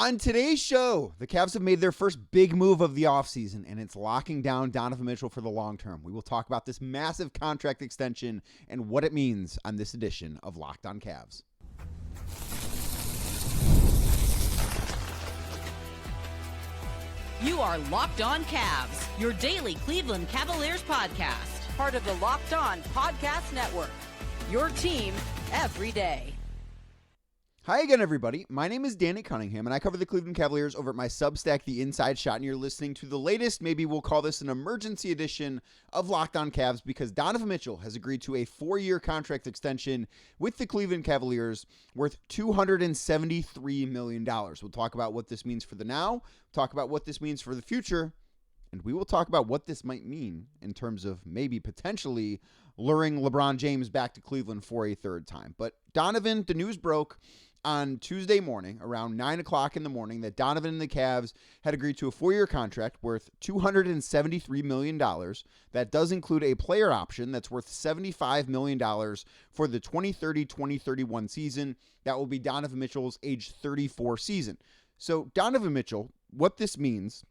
On today's show, the Cavs have made their first big move of the offseason, and it's locking down Donovan Mitchell for the long term. We will talk about this massive contract extension and what it means on this edition of Locked On Cavs. You are Locked On Cavs, your daily Cleveland Cavaliers podcast. Part of the Locked On Podcast Network, your team every day. Hi again, everybody. My name is Danny Cunningham, and I cover the Cleveland Cavaliers over at my Substack, The Inside Shot, and you're listening to the latest, maybe we'll call this an emergency edition of Locked On Cavs, because Donovan Mitchell has agreed to a 4-year contract extension with the Cleveland Cavaliers worth $273 million. We'll talk about what this means for the now, talk about what this means for the future, and we will talk about what this might mean in terms of maybe potentially luring LeBron James back to Cleveland for a third time. But Donovan, the news broke on Tuesday morning around 9 o'clock in the morning that Donovan and the Cavs had agreed to a 4-year contract worth $273 million. That does include a player option that's worth $75 million for the 2030-2031 season. That will be Donovan Mitchell's age 34 season. So Donovan Mitchell, what this means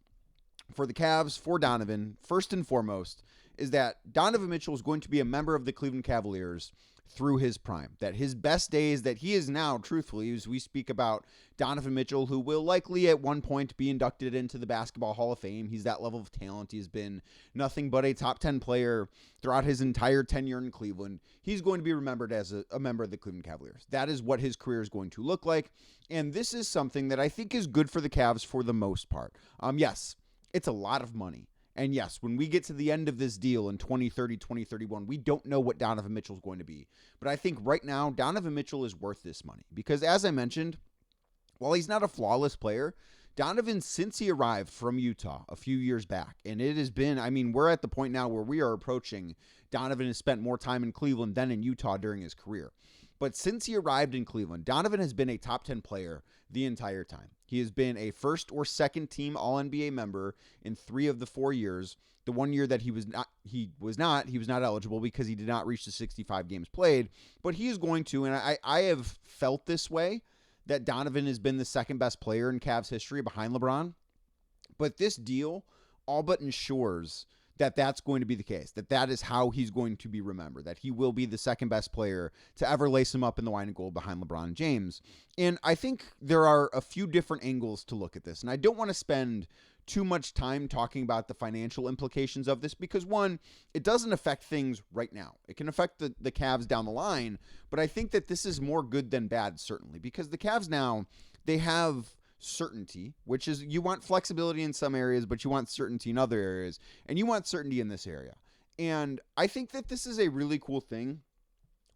for the Cavs, for Donovan, first and foremost, is that Donovan Mitchell is going to be a member of the Cleveland Cavaliers through his prime. That his best days that he is now, truthfully, as we speak about Donovan Mitchell, who will likely at one point be inducted into the Basketball Hall of Fame. He's that level of talent. He's been nothing but a top 10 player throughout his entire tenure in Cleveland. He's going to be remembered as a member of the Cleveland Cavaliers. That is what his career is going to look like. And this is something that I think is good for the Cavs for the most part. Yes, it's a lot of money. And yes, when we get to the end of this deal in 2030, 2031, we don't know what Donovan Mitchell is going to be. But I think right now, Donovan Mitchell is worth this money. Because as I mentioned, while he's not a flawless player, Donovan, since he arrived from Utah a few years back, and it has been, we're at the point now where we are approaching, Donovan has spent more time in Cleveland than in Utah during his career. But since he arrived in Cleveland, Donovan has been a top 10 player the entire time. He has been a first or second team All-NBA member in 3 of the 4 years. The 1 year that he was not eligible because he did not reach the 65 games played. But he is going to, and I have felt this way, that Donovan has been the second best player in Cavs history behind LeBron. But this deal all but ensures that that's going to be the case, that is how he's going to be remembered, that he will be the second best player to ever lace him up in the wine and gold behind LeBron James. And I think there are a few different angles to look at this. And I don't want to spend too much time talking about the financial implications of this because, one, it doesn't affect things right now. It can affect the Cavs down the line, but I think that this is more good than bad, certainly, because the Cavs now, they have certainty, which is you want flexibility in some areas, but you want certainty in other areas, and you want certainty in this area. And I think that this is a really cool thing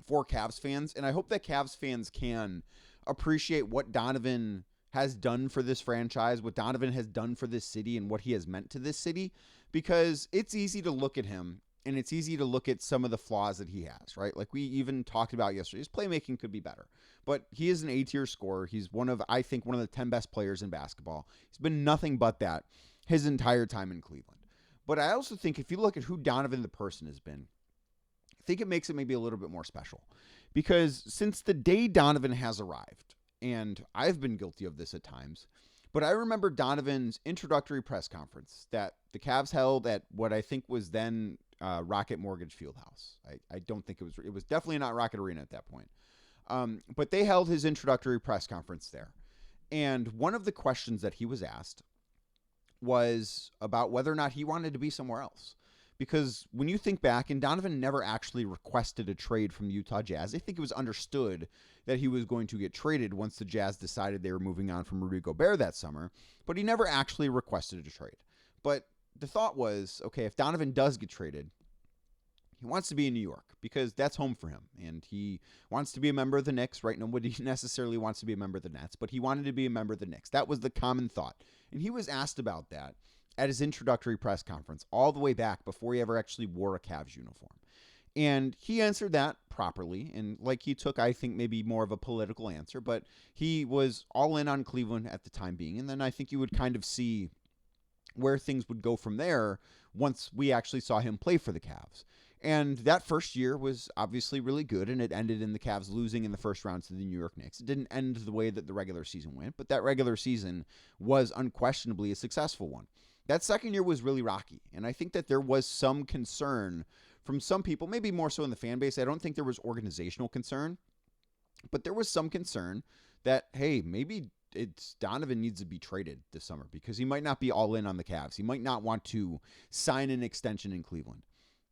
for Cavs fans, and I hope that Cavs fans can appreciate what Donovan has done for this franchise, what Donovan has done for this city, and what he has meant to this city, because it's easy to look at him, and it's easy to look at some of the flaws that he has, right? Like we even talked about yesterday, his playmaking could be better. But he is an A-tier scorer. He's I think one of the 10 best players in basketball. He's been nothing but that his entire time in Cleveland. But I also think if you look at who Donovan the person has been, I think it makes it maybe a little bit more special. Because since the day Donovan has arrived, and I've been guilty of this at times, but I remember Donovan's introductory press conference that the Cavs held at what I think was then Rocket Mortgage Fieldhouse. I don't think it was definitely not Rocket Arena at that point. But they held his introductory press conference there. And one of the questions that he was asked was about whether or not he wanted to be somewhere else. Because when you think back, and Donovan never actually requested a trade from the Utah Jazz. I think it was understood that he was going to get traded once the Jazz decided they were moving on from Rudy Gobert that summer. But he never actually requested a trade. But the thought was, okay, if Donovan does get traded, he wants to be in New York because that's home for him. And he wants to be a member of the Knicks, right? Nobody necessarily wants to be a member of the Nets, but he wanted to be a member of the Knicks. That was the common thought. And he was asked about that at his introductory press conference all the way back before he ever actually wore a Cavs uniform. And he answered that properly. And like he took, I think, maybe more of a political answer, but he was all in on Cleveland at the time being. And then I think you would kind of see where things would go from there once we actually saw him play for the Cavs. And that first year was obviously really good, and it ended in the Cavs losing in the first round to the New York Knicks. It didn't end the way that the regular season went, but that regular season was unquestionably a successful one. That second year was really rocky, and I think that there was some concern from some people, maybe more so in the fan base. I don't think there was organizational concern, but there was some concern that, hey, maybe Donovan needs to be traded this summer because he might not be all in on the Cavs. He might not want to sign an extension in Cleveland.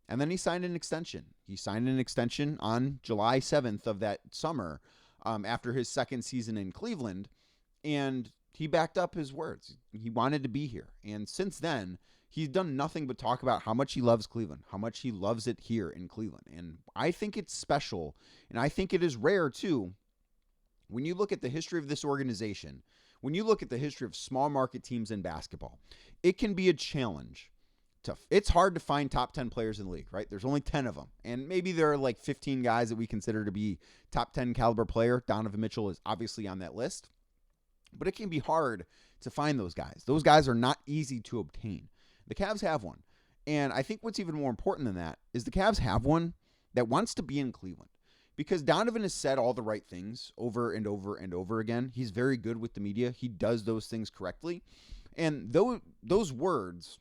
And then he signed an extension. He signed an extension on July 7th of that summer after his second season in Cleveland. And he backed up his words. He wanted to be here. And since then, he's done nothing but talk about how much he loves Cleveland, how much he loves it here in Cleveland. And I think it's special. And I think it is rare, too. When you look at the history of this organization, when you look at the history of small market teams in basketball, it can be a challenge. It's hard to find top 10 players in the league, right? There's only 10 of them. And maybe there are like 15 guys that we consider to be top 10 caliber player. Donovan Mitchell is obviously on that list. But it can be hard to find those guys. Those guys are not easy to obtain. The Cavs have one. And I think what's even more important than that is the Cavs have one that wants to be in Cleveland. Because Donovan has said all the right things over and over and over again. He's very good with the media. He does those things correctly. And those words,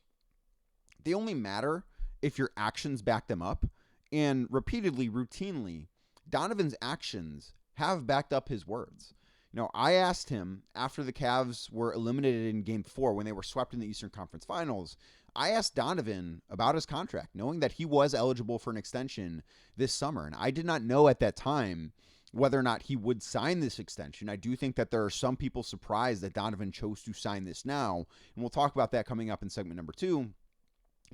they only matter if your actions back them up. And repeatedly, routinely, Donovan's actions have backed up his words. You know, I asked him after the Cavs were eliminated in Game 4 when they were swept in the Eastern Conference Finals. I asked Donovan about his contract, knowing that he was eligible for an extension this summer. And I did not know at that time whether or not he would sign this extension. I do think that there are some people surprised that Donovan chose to sign this now. And we'll talk about that coming up in segment number 2.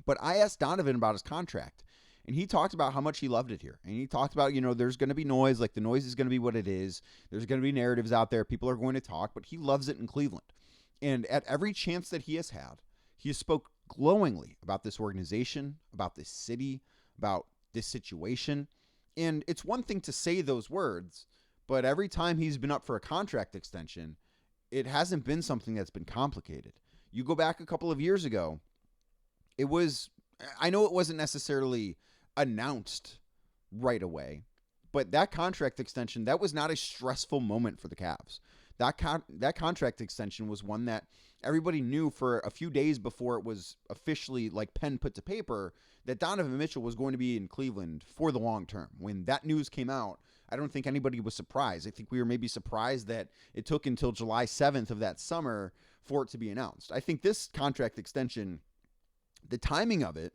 But I asked Donovan about his contract. And he talked about how much he loved it here. And he talked about, there's going to be noise. Like, the noise is going to be what it is. There's going to be narratives out there. People are going to talk. But he loves it in Cleveland. And at every chance that he has had, he has spoke glowingly about this organization, about this city, about this situation. And it's one thing to say those words, but every time he's been up for a contract extension, it hasn't been something that's been complicated. You go back a couple of years ago, I know it wasn't necessarily announced right away, but that contract extension, that was not a stressful moment for the Cavs. That contract extension was one that everybody knew for a few days before it was officially like pen put to paper that Donovan Mitchell was going to be in Cleveland for the long term. When that news came out, I don't think anybody was surprised. I think we were maybe surprised that it took until July 7th of that summer for it to be announced. I think this contract extension, the timing of it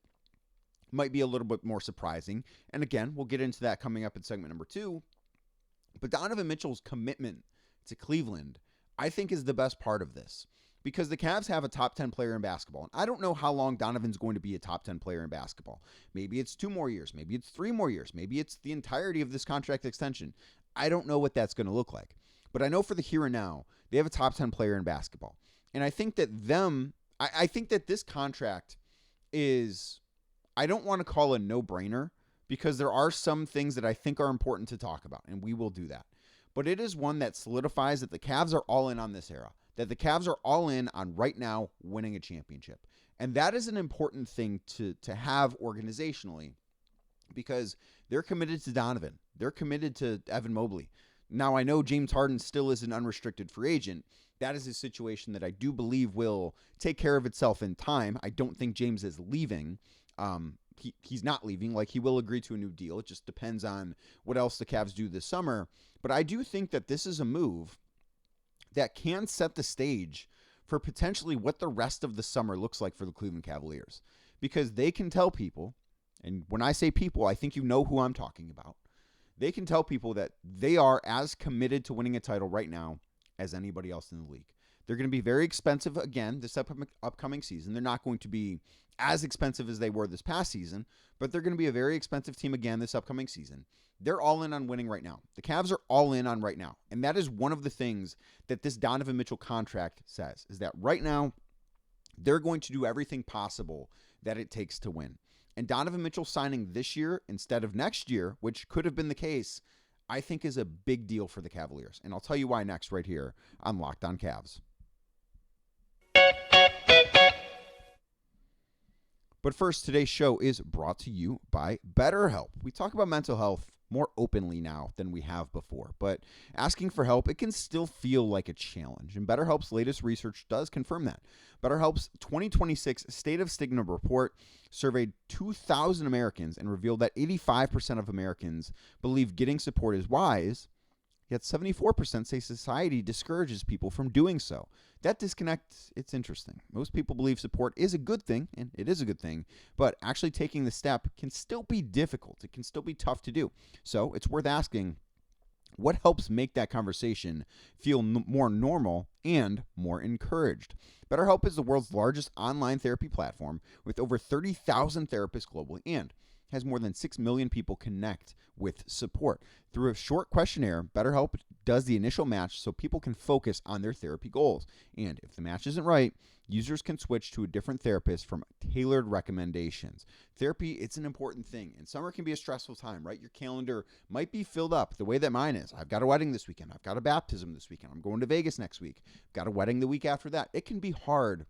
might be a little bit more surprising. And again, we'll get into that coming up in segment number 2. But Donovan Mitchell's commitment to Cleveland, I think, is the best part of this. Because the Cavs have a top 10 player in basketball. And I don't know how long Donovan's going to be a top 10 player in basketball. Maybe it's 2 more years. Maybe it's 3 more years. Maybe it's the entirety of this contract extension. I don't know what that's going to look like. But I know for the here and now, they have a top 10 player in basketball. And I think that I think that this contract is, I don't want to call a no-brainer, because there are some things that I think are important to talk about, and we will do that. But it is one that solidifies that the Cavs are all in on this era, that the Cavs are all in on right now winning a championship. And that is an important thing to have organizationally, because they're committed to Donovan. They're committed to Evan Mobley. Now, I know James Harden still is an unrestricted free agent. That is a situation that I do believe will take care of itself in time. I don't think James is leaving. He's not leaving. Like, he will agree to a new deal. It just depends on what else the Cavs do this summer. But I do think that this is a move that can set the stage for potentially what the rest of the summer looks like for the Cleveland Cavaliers. Because they can tell people, and when I say people, I think you know who I'm talking about. They can tell people that they are as committed to winning a title right now as anybody else in the league. They're going to be very expensive again this upcoming season. They're not going to be as expensive as they were this past season, but they're going to be a very expensive team again this upcoming season. They're all in on winning right now. The Cavs are all in on right now. And that is one of the things that this Donovan Mitchell contract says, is that right now they're going to do everything possible that it takes to win. And Donovan Mitchell signing this year instead of next year, which could have been the case, I think is a big deal for the Cavaliers. And I'll tell you why next right here on Locked On Cavs. But first, today's show is brought to you by BetterHelp. We talk about mental health more openly now than we have before, but asking for help, it can still feel like a challenge, and BetterHelp's latest research does confirm that. BetterHelp's 2026 State of Stigma report surveyed 2,000 Americans and revealed that 85% of Americans believe getting support is wise, yet 74% say society discourages people from doing so. That disconnect, it's interesting. Most people believe support is a good thing, and it is a good thing, but actually taking the step can still be difficult. It can still be tough to do. So it's worth asking, what helps make that conversation feel more normal and more encouraged? BetterHelp is the world's largest online therapy platform with over 30,000 therapists globally and has more than 6 million people connect with support. Through a short questionnaire, BetterHelp does the initial match so people can focus on their therapy goals. And if the match isn't right, users can switch to a different therapist from tailored recommendations. Therapy, it's an important thing, and summer can be a stressful time, right? Your calendar might be filled up the way that mine is. I've got a wedding this weekend. I've got a baptism this weekend. I'm going to Vegas next week. I've got a wedding the week after that. It can be hard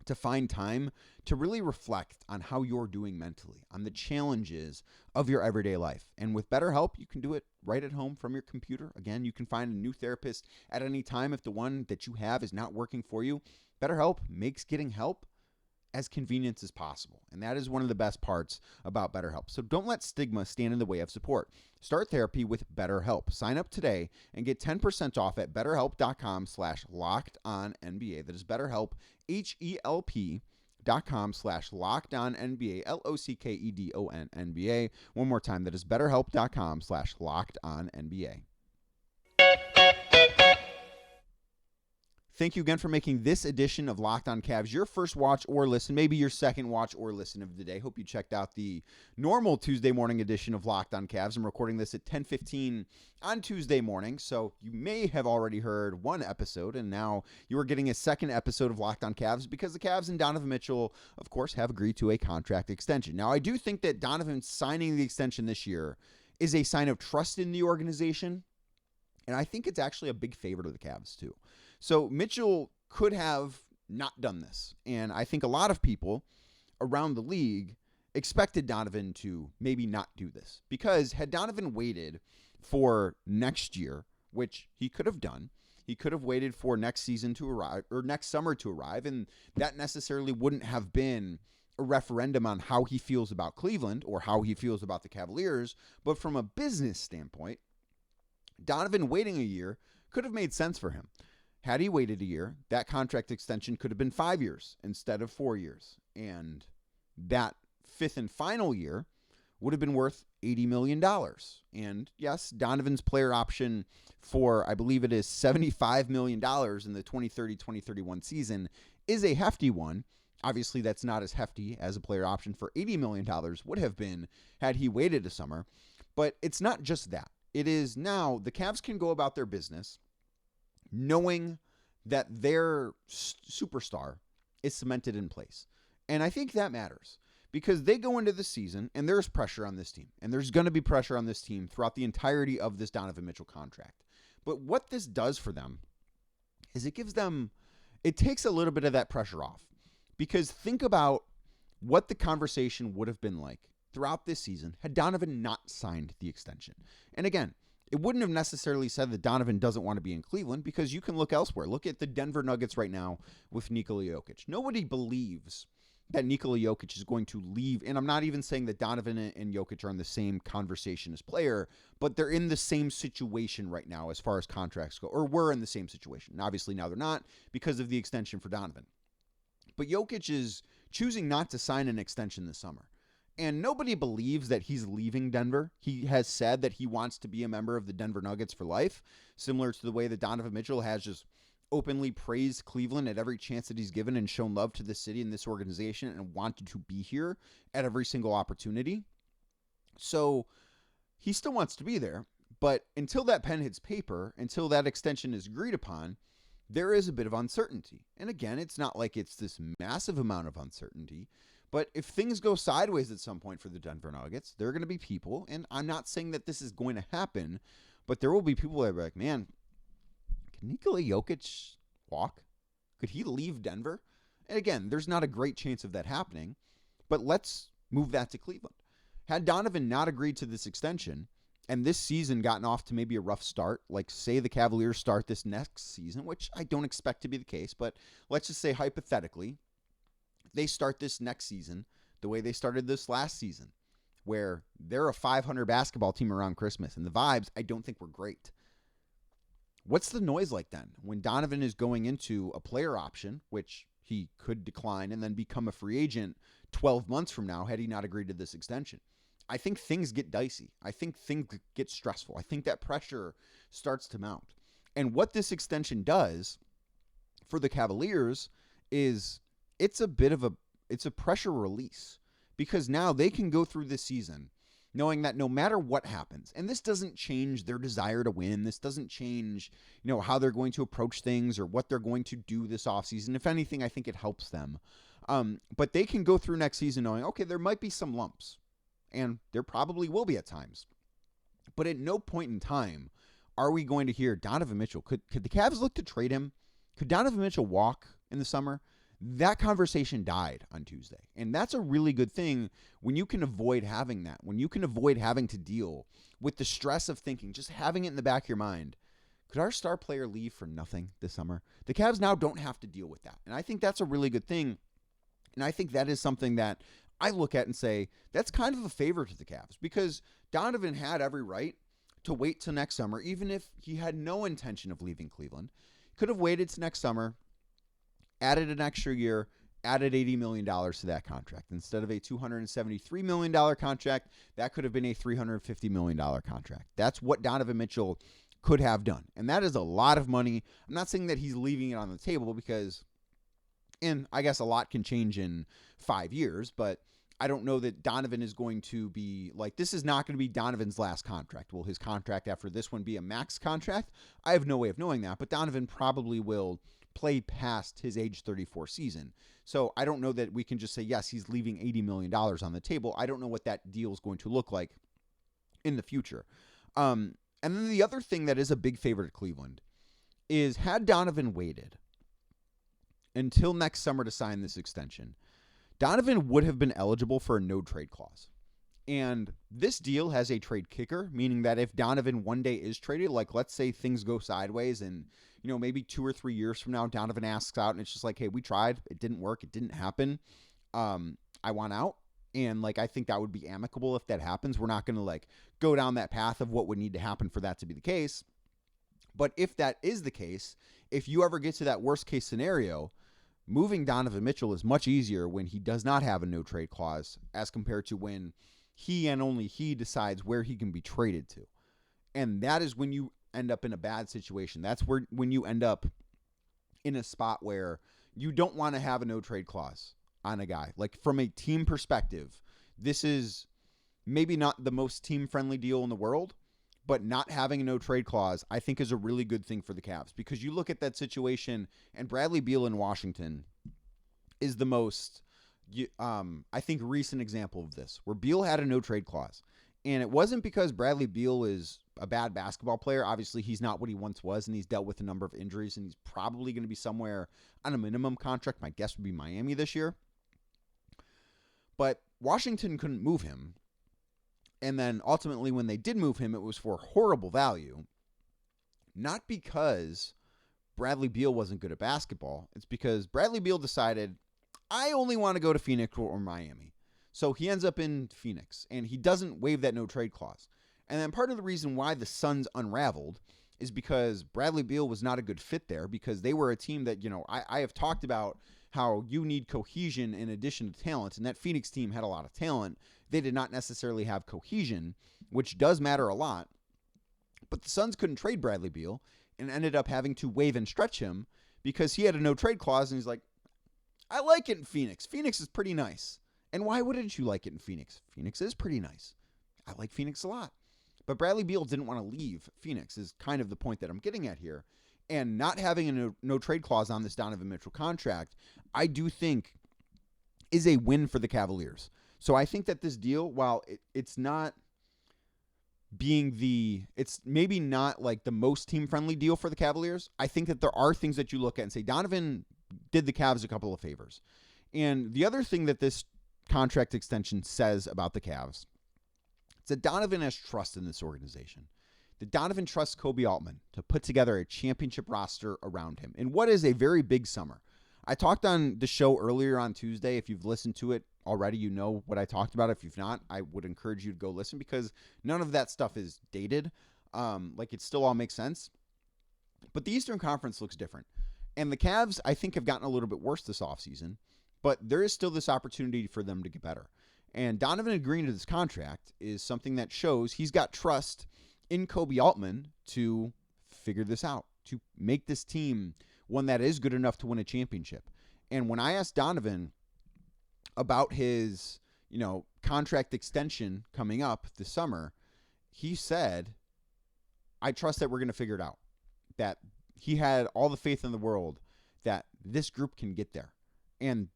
to find time to really reflect on how you're doing mentally, on the challenges of your everyday life. And with BetterHelp, you can do it right at home from your computer. Again, you can find a new therapist at any time if the one that you have is not working for you. BetterHelp makes getting help as convenient as possible. And that is one of the best parts about BetterHelp. So don't let stigma stand in the way of support. Start therapy with BetterHelp. Sign up today and get 10% off at betterhelp.com/lockedonnba. That is BetterHelp, HELP.com/lockedonnba, LOCKEDONNBA. One more time, that is betterhelp.com/lockedonnba. Thank you again for making this edition of Locked On Cavs your first watch or listen, maybe your second watch or listen of the day. Hope you checked out the normal Tuesday morning edition of Locked On Cavs. I'm recording this at 10:15 on Tuesday morning, so you may have already heard one episode, and now you are getting a second episode of Locked On Cavs because the Cavs and Donovan Mitchell, of course, have agreed to a contract extension. Now, I do think that Donovan signing the extension this year is a sign of trust in the organization, and I think it's actually a big favor to the Cavs, too. So Mitchell could have not done this. And I think a lot of people around the league expected Donovan to maybe not do this. Because had Donovan waited for next year, which he could have done, he could have waited for next season to arrive or next summer to arrive. And that necessarily wouldn't have been a referendum on how he feels about Cleveland or how he feels about the Cavaliers. But from a business standpoint, Donovan waiting a year could have made sense for him. Had he waited a year, that contract extension could have been 5 years instead of 4 years. And that fifth and final year would have been worth $80 million. And yes, Donovan's player option for, I believe it is $75 million in the 2030-2031 season is a hefty one. Obviously, that's not as hefty as a player option for $80 million would have been had he waited a summer. But it's not just that. It is now the Cavs can go about their business knowing that their superstar is cemented in place. And I think that matters because they go into the season and there's pressure on this team. And there's going to be pressure on this team throughout the entirety of this Donovan Mitchell contract. But what this does for them is it takes a little bit of that pressure off. Because think about what the conversation would have been like throughout this season had Donovan not signed the extension. And again, it wouldn't have necessarily said that Donovan doesn't want to be in Cleveland because you can look elsewhere. Look at the Denver Nuggets right now with Nikola Jokic. Nobody believes that Nikola Jokic is going to leave. And I'm not even saying that Donovan and Jokic are in the same conversation as player, but they're in the same situation right now as far as contracts go, or were in the same situation. And obviously now they're not because of the extension for Donovan. But Jokic is choosing not to sign an extension this summer. And nobody believes that he's leaving Denver. He has said that he wants to be a member of the Denver Nuggets for life, similar to the way that Donovan Mitchell has just openly praised Cleveland at every chance that he's given and shown love to the city and this organization and wanted to be here at every single opportunity. So he still wants to be there. But until that pen hits paper, until that extension is agreed upon, there is a bit of uncertainty. And again, it's not like it's this massive amount of uncertainty. But if things go sideways at some point for the Denver Nuggets, there are going to be people, and I'm not saying that this is going to happen, but there will be people that are like, man, can Nikola Jokic walk? Could he leave Denver? And again, there's not a great chance of that happening, But let's move that to Cleveland. Had Donovan not agreed to this extension and this season gotten off to maybe a rough start, like say the Cavaliers start this next season, which I don't expect to be the case, but let's just say hypothetically, they start this next season the way they started this last season, where they're a 500 basketball team around Christmas, and the vibes I don't think were great. What's the noise like then when Donovan is going into a player option, which he could decline and then become a free agent 12 months from now had he not agreed to this extension? I think things get dicey. I think things get stressful. I think that pressure starts to mount. And what this extension does for the Cavaliers is it's a pressure release, because now they can go through this season knowing that no matter what happens, and this doesn't change their desire to win, this doesn't change, how they're going to approach things or what they're going to do this offseason. If anything, I think it helps them. But they can go through next season knowing, okay, there might be some lumps, and there probably will be at times. But at no point in time are we going to hear Donovan Mitchell. Could the Cavs look to trade him? Could Donovan Mitchell walk in the summer? That conversation died on Tuesday. And that's a really good thing when you can avoid having that, when you can avoid having to deal with the stress of thinking, just having it in the back of your mind, could our star player leave for nothing this summer? The Cavs now don't have to deal with that. And I think that's a really good thing. And I think that is something that I look at and say, that's kind of a favor to the Cavs, because Donovan had every right to wait till next summer, even if he had no intention of leaving Cleveland. Could have waited till next summer, added an extra year, added $80 million to that contract. Instead of a $273 million contract, that could have been a $350 million contract. That's what Donovan Mitchell could have done. And that is a lot of money. I'm not saying that he's leaving it on the table, because, and I guess a lot can change in 5 years, but I don't know that Donovan is going to be like, this is not going to be Donovan's last contract. Will his contract after this one be a max contract? I have no way of knowing that, but Donovan probably will play past his age 34 season. So I don't know that we can just say, yes, he's leaving $80 million on the table. I don't know what that deal is going to look like in the future. And then the other thing that is a big favor to Cleveland is, had Donovan waited until next summer to sign this extension, Donovan would have been eligible for a no-trade clause. And this deal has a trade kicker, meaning that if Donovan one day is traded, like let's say things go sideways and, maybe 2 or 3 years from now, Donovan asks out and it's just like, hey, we tried. It didn't work. It didn't happen. I want out. And I think that would be amicable if that happens. We're not going to go down that path of what would need to happen for that to be the case. But if that is the case, if you ever get to that worst case scenario, moving Donovan Mitchell is much easier when he does not have a no-trade clause as compared to when he and only he decides where he can be traded to. And that is when you end up in a bad situation. That's when you end up in a spot where you don't want to have a no-trade clause on a guy. From a team perspective, this is maybe not the most team-friendly deal in the world, but not having a no-trade clause, I think, is a really good thing for the Cavs, because you look at that situation, and Bradley Beal in Washington is the most, I think, recent example of this, where Beal had a no-trade clause. And it wasn't because Bradley Beal is a bad basketball player. Obviously, he's not what he once was, and he's dealt with a number of injuries, and he's probably going to be somewhere on a minimum contract. My guess would be Miami this year. But Washington couldn't move him. And then ultimately when they did move him, it was for horrible value. Not because Bradley Beal wasn't good at basketball. It's because Bradley Beal decided, I only want to go to Phoenix or Miami. So he ends up in Phoenix, and he doesn't waive that no-trade clause. And then part of the reason why the Suns unraveled is because Bradley Beal was not a good fit there, because they were a team that, I have talked about how you need cohesion in addition to talent, and that Phoenix team had a lot of talent. They did not necessarily have cohesion, which does matter a lot. But the Suns couldn't trade Bradley Beal and ended up having to waive and stretch him because he had a no-trade clause, and he's like, I like it in Phoenix. Phoenix is pretty nice. And why wouldn't you like it in Phoenix? Phoenix is pretty nice. I like Phoenix a lot. But Bradley Beal didn't want to leave Phoenix is kind of the point that I'm getting at here. And not having a no-trade clause on this Donovan Mitchell contract, I do think is a win for the Cavaliers. So I think that this deal, while it's not it's maybe not the most team-friendly deal for the Cavaliers, I think that there are things that you look at and say, Donovan did the Cavs a couple of favors. And the other thing that this contract extension says about the Cavs. It's that Donovan has trust in this organization. That Donovan trusts Kobe Altman to put together a championship roster around him in what is a very big summer. I talked on the show earlier on Tuesday. If you've listened to it already, you know what I talked about. If you've not, I would encourage you to go listen because none of that stuff is dated. It still all makes sense. But the Eastern Conference looks different. And the Cavs, I think, have gotten a little bit worse this offseason. But there is still this opportunity for them to get better. And Donovan agreeing to this contract is something that shows he's got trust in Kobe Altman to figure this out, to make this team one that is good enough to win a championship. And when I asked Donovan about his, contract extension coming up this summer, he said, I trust that we're going to figure it out. That he had all the faith in the world that this group can get there. And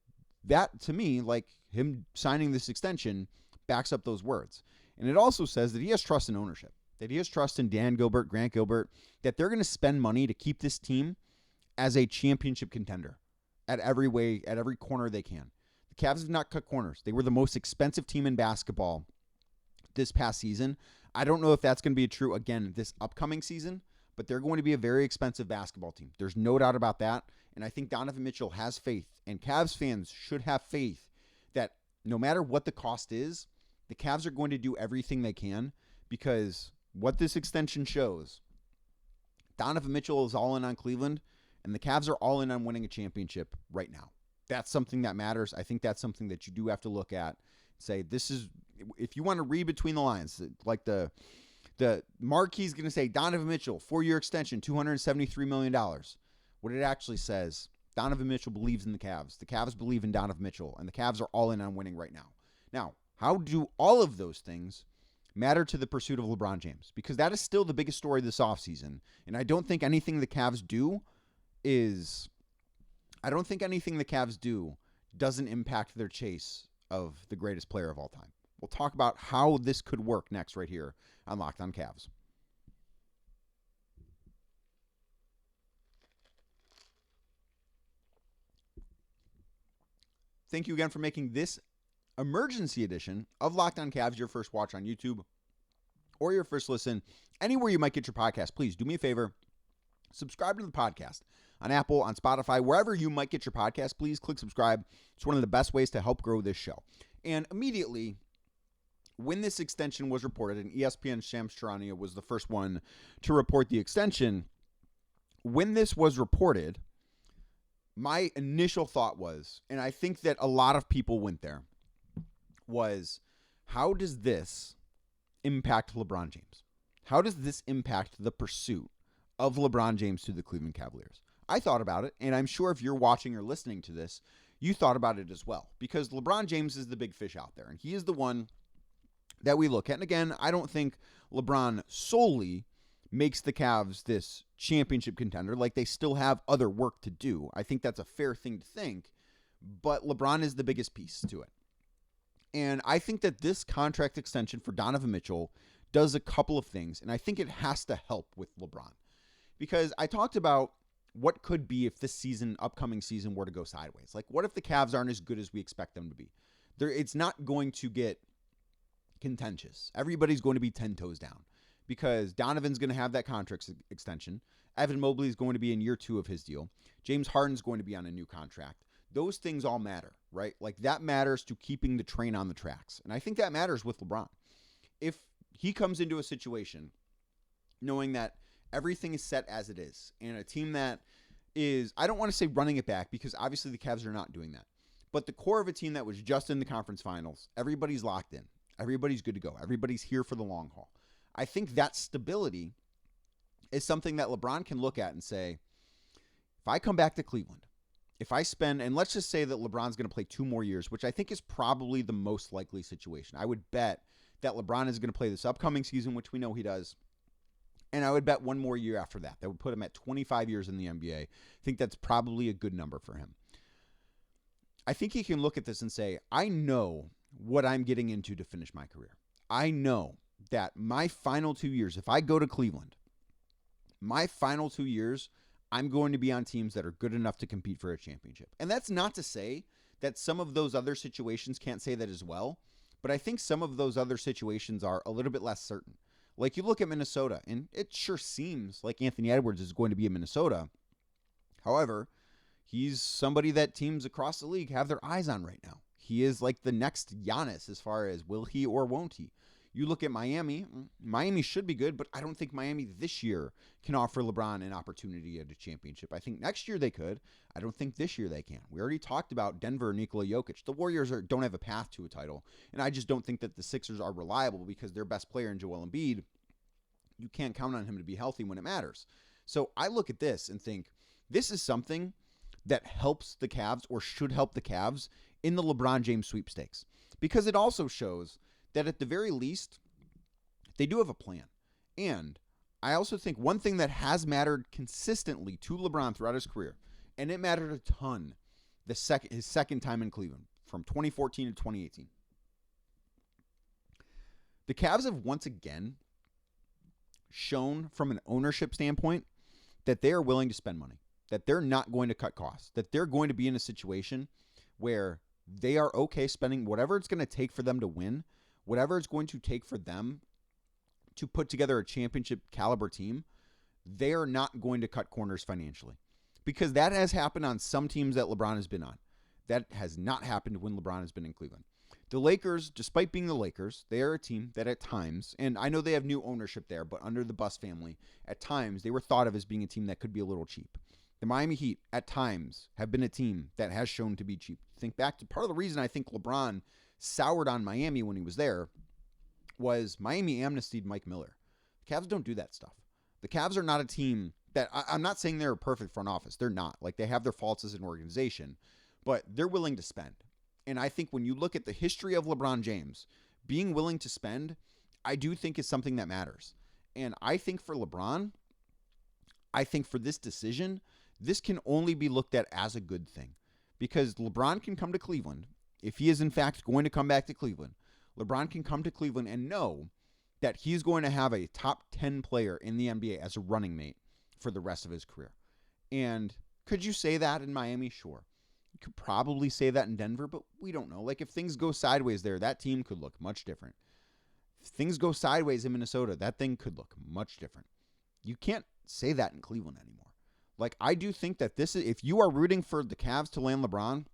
that, to me, like him signing this extension, backs up those words. And it also says that he has trust in ownership, that he has trust in Dan Gilbert, Grant Gilbert, that they're going to spend money to keep this team as a championship contender at every corner they can. The Cavs have not cut corners. They were the most expensive team in basketball this past season. I don't know if that's going to be true again this upcoming season, but they're going to be a very expensive basketball team. There's no doubt about that. And I think Donovan Mitchell has faith, and Cavs fans should have faith that no matter what the cost is, the Cavs are going to do everything they can, because what this extension shows, Donovan Mitchell is all in on Cleveland, and the Cavs are all in on winning a championship right now. That's something that matters. I think that's something that you do have to look at. Say, this is, if you want to read between the lines, like the marquee's going to say Donovan Mitchell, 4-year extension, $273 million. What it actually says, Donovan Mitchell believes in the Cavs. The Cavs believe in Donovan Mitchell, and the Cavs are all in on winning right now. Now, how do all of those things matter to the pursuit of LeBron James? Because that is still the biggest story this offseason. And I don't think anything the Cavs do doesn't impact their chase of the greatest player of all time. We'll talk about how this could work next right here on Locked On Cavs. Thank you again for making this emergency edition of Locked On Cavs your first watch on YouTube or your first listen anywhere you might get your podcast. Please do me a favor. Subscribe to the podcast on Apple, on Spotify, wherever you might get your podcast. Please click subscribe. It's one of the best ways to help grow this show. And immediately, when this extension was reported, and ESPN's Shams Charania was the first one to report the extension, when this was reported, my initial thought was, and I think that a lot of people went there, was how does this impact LeBron James? How does this impact the pursuit of LeBron James to the Cleveland Cavaliers? I thought about it, and I'm sure if you're watching or listening to this, you thought about it as well, because LeBron James is the big fish out there, and he is the one that we look at. And again, I don't think LeBron solely makes the Cavs this championship contender. Like, they still have other work to do. I think that's a fair thing to think, but LeBron is the biggest piece to it. And I think that this contract extension for Donovan Mitchell does a couple of things, and I think it has to help with LeBron. Because I talked about what could be if this upcoming season were to go sideways. Like, what if the Cavs aren't as good as we expect them to be? It's not going to get contentious. Everybody's going to be 10 toes down because Donovan's going to have that contract extension. Evan Mobley is going to be in year 2 of his deal. James Harden's going to be on a new contract. Those things all matter, right? Like, that matters to keeping the train on the tracks. And I think that matters with LeBron. If he comes into a situation knowing that everything is set as it is, and a team that is, I don't want to say running it back, because obviously the Cavs are not doing that, but the core of a team that was just in the conference finals, everybody's locked in. Everybody's good to go. Everybody's here for the long haul. I think that stability is something that LeBron can look at and say, if I come back to Cleveland, if I spend, and let's just say that LeBron's going to play 2 more years, which I think is probably the most likely situation. I would bet that LeBron is going to play this upcoming season, which we know he does. And I would bet 1 more year after that. That would put him at 25 years in the NBA. I think that's probably a good number for him. I think he can look at this and say, I know what I'm getting into to finish my career. I know that my final 2 years, if I go to Cleveland, my final 2 years, I'm going to be on teams that are good enough to compete for a championship. And that's not to say that some of those other situations can't say that as well. But I think some of those other situations are a little bit less certain. Like you look at Minnesota, and it sure seems like Anthony Edwards is going to be in Minnesota. However, he's somebody that teams across the league have their eyes on right now. He is like the next Giannis as far as will he or won't he. You look at Miami. Miami should be good, but I don't think Miami this year can offer LeBron an opportunity at a championship. I think next year they could. I don't think this year they can. We already talked about Denver, Nikola Jokic. The Warriors don't have a path to a title, and I just don't think that the Sixers are reliable because their best player in Joel Embiid, you can't count on him to be healthy when it matters. So I look at this and think this is something that helps the Cavs or should help the Cavs in the LeBron James sweepstakes, because it also shows that at the very least, they do have a plan. And I also think one thing that has mattered consistently to LeBron throughout his career, and it mattered a ton his second time in Cleveland, from 2014 to 2018. The Cavs have once again shown from an ownership standpoint that they are willing to spend money, that they're not going to cut costs, that they're going to be in a situation where they are okay spending whatever it's going to take for them to win, whatever it's going to take for them to put together a championship caliber team. They are not going to cut corners financially, because that has happened on some teams that LeBron has been on. That has not happened when LeBron has been in Cleveland. The Lakers, despite being the Lakers, they are a team that at times, and I know they have new ownership there, but under the Buss family, at times they were thought of as being a team that could be a little cheap. The Miami Heat, at times, have been a team that has shown to be cheap. Think back to part of the reason I think LeBron soured on Miami when he was there was Miami amnestied Mike Miller. The Cavs don't do that stuff. The Cavs are not a team that, I'm not saying they're a perfect front office. They're not. Like, they have their faults as an organization, but they're willing to spend. And I think when you look at the history of LeBron James, being willing to spend, I do think is something that matters. And I think for LeBron, I think for this decision, this can only be looked at as a good thing, because LeBron can come to Cleveland. If he is in fact going to come back to Cleveland, LeBron can come to Cleveland and know that he's going to have a top 10 player in the NBA as a running mate for the rest of his career. And could you say that in Miami? Sure. You could probably say that in Denver, but we don't know. Like, if things go sideways there, that team could look much different. If things go sideways in Minnesota, that thing could look much different. You can't say that in Cleveland anymore. Like, I do think that this is, if you are rooting for the Cavs to land LeBron,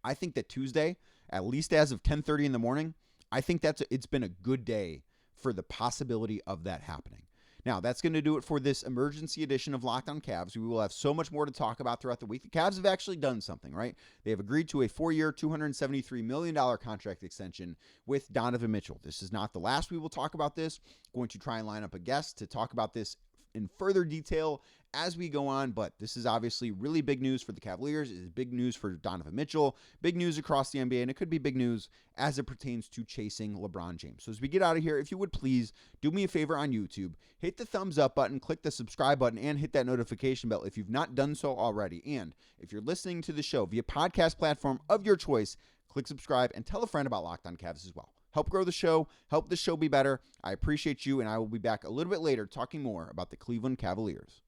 I think that Tuesday, at least as of 10:30 in the morning, I think it's been a good day for the possibility of that happening. Now, that's going to do it for this emergency edition of Locked On Cavs. We will have so much more to talk about throughout the week. The Cavs have actually done something, right? They have agreed to a 4-year, $273 million contract extension with Donovan Mitchell. This is not the last we will talk about this. Going to try and line up a guest to talk about this in further detail as we go on, but this is obviously really big news for the Cavaliers. It is big news for Donovan Mitchell, big news across the NBA, and it could be big news as it pertains to chasing LeBron James. So as we get out of here, if you would please do me a favor on YouTube, hit the thumbs up button, click the subscribe button, and hit that notification bell if you've not done so already. And if you're listening to the show via podcast platform of your choice, click subscribe and tell a friend about Locked On Cavs as well. Help grow the show, help the show be better. I appreciate you, and I will be back a little bit later talking more about the Cleveland Cavaliers.